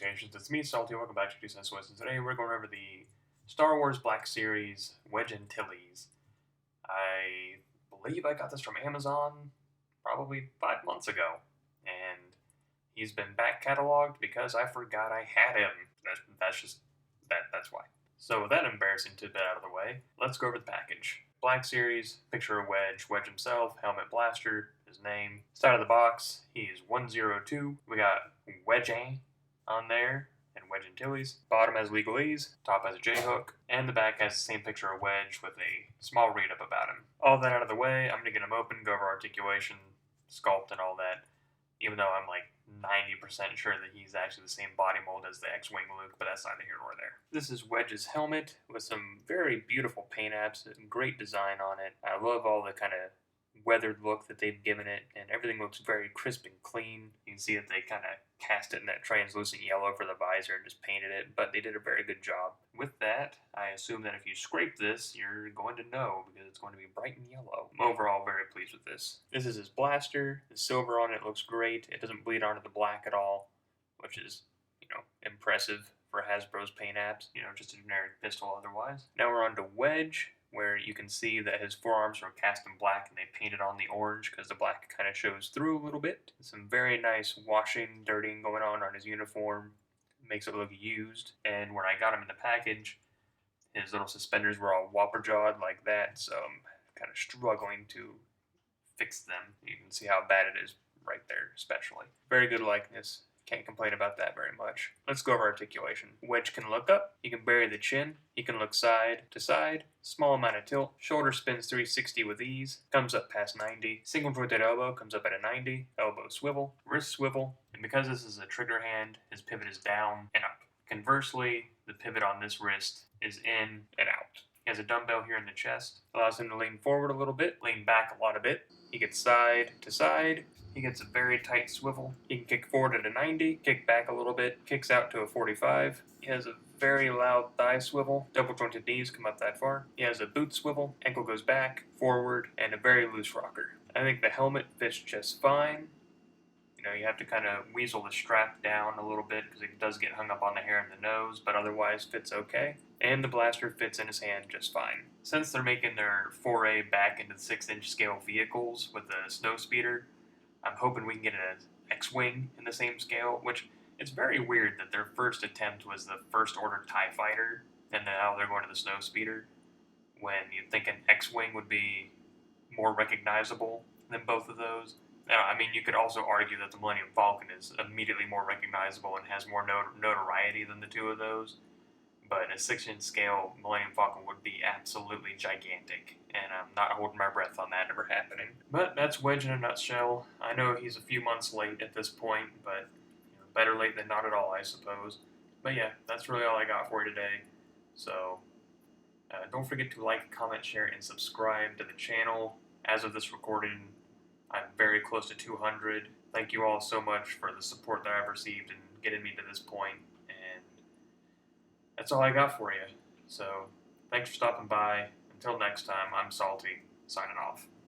Salutations, it's me, Salty. Welcome back to 2 Cents West, and today we're going over the Star Wars Black Series Wedge Antilles. I believe I got this from Amazon probably 5 months ago, and he's been back cataloged because I forgot I had him. That's why. So with that embarrassing tidbit out of the way, let's go over the package. Black Series, picture of Wedge, Wedge himself, helmet blaster, his name. Side of the box, he is 102. We got Wedge on there, and Wedge Antilles. Bottom has legalese, top has a J-hook, and the back has the same picture of Wedge with a small read-up about him. All that out of the way, I'm going to get him open, go over articulation, sculpt, and all that, even though I'm like 90% sure that he's actually the same body mold as the X-Wing Luke, but that's neither here nor there. This is Wedge's helmet with some very beautiful paint apps and great design on it. I love all the kind of weathered look that they've given it, and everything looks very crisp and clean. You can see that they kind of cast it in that translucent yellow for the visor and just painted it, but they did a very good job. With that, I assume that if you scrape this, you're going to know because it's going to be bright and yellow. I'm overall very pleased with this. This is his blaster. The silver on it looks great. It doesn't bleed onto the black at all, which is, impressive for Hasbro's paint apps. Just a generic pistol otherwise. Now we're on to Wedge, where you can see that his forearms are cast in black and they painted on the orange because the black kind of shows through a little bit. Some very nice washing, dirtying going on his uniform. Makes it look used. And when I got him in the package, his little suspenders were all whopper jawed like that, so I'm kind of struggling to fix them. You can see how bad it is right there, especially. Very good likeness. Can't complain about that very much. Let's go over articulation. Wedge can look up, he can bury the chin, he can look side to side, small amount of tilt, shoulder spins 360 with ease, comes up past 90, single jointed elbow comes up at a 90, elbow swivel, wrist swivel, and because this is a trigger hand, his pivot is down and up. Conversely, the pivot on this wrist is in and out. He has a dumbbell here in the chest, allows him to lean forward a little bit, lean back a lot of bit. He gets side to side. He gets a very tight swivel. He can kick forward at a 90, kick back a little bit, kicks out to a 45. He has a very loud thigh swivel. Double jointed knees come up that far. He has a boot swivel. Ankle goes back, forward, and a very loose rocker. I think the helmet fits just fine. You have to kind of weasel the strap down a little bit because it does get hung up on the hair and the nose, but otherwise fits okay. And the blaster fits in his hand just fine. Since they're making their foray back into the 6-inch scale vehicles with the snow speeder, I'm hoping we can get an X-Wing in the same scale, which it's very weird that their first attempt was the First Order TIE Fighter, and now they're going to the snow speeder, when you'd think an X-Wing would be more recognizable than both of those. Now, you could also argue that the Millennium Falcon is immediately more recognizable and has more notoriety than the two of those. But a 6-inch scale Millennium Falcon would be absolutely gigantic, and I'm not holding my breath on that ever happening. But that's Wedge in a nutshell. I know he's a few months late at this point, but better late than not at all, I suppose. But yeah, that's really all I got for you today. So don't forget to like, comment, share, and subscribe to the channel. As of this recording, I'm very close to 200. Thank you all so much for the support that I've received in getting me to this point, and that's all I got for you. So, thanks for stopping by. Until next time, I'm Salty, signing off.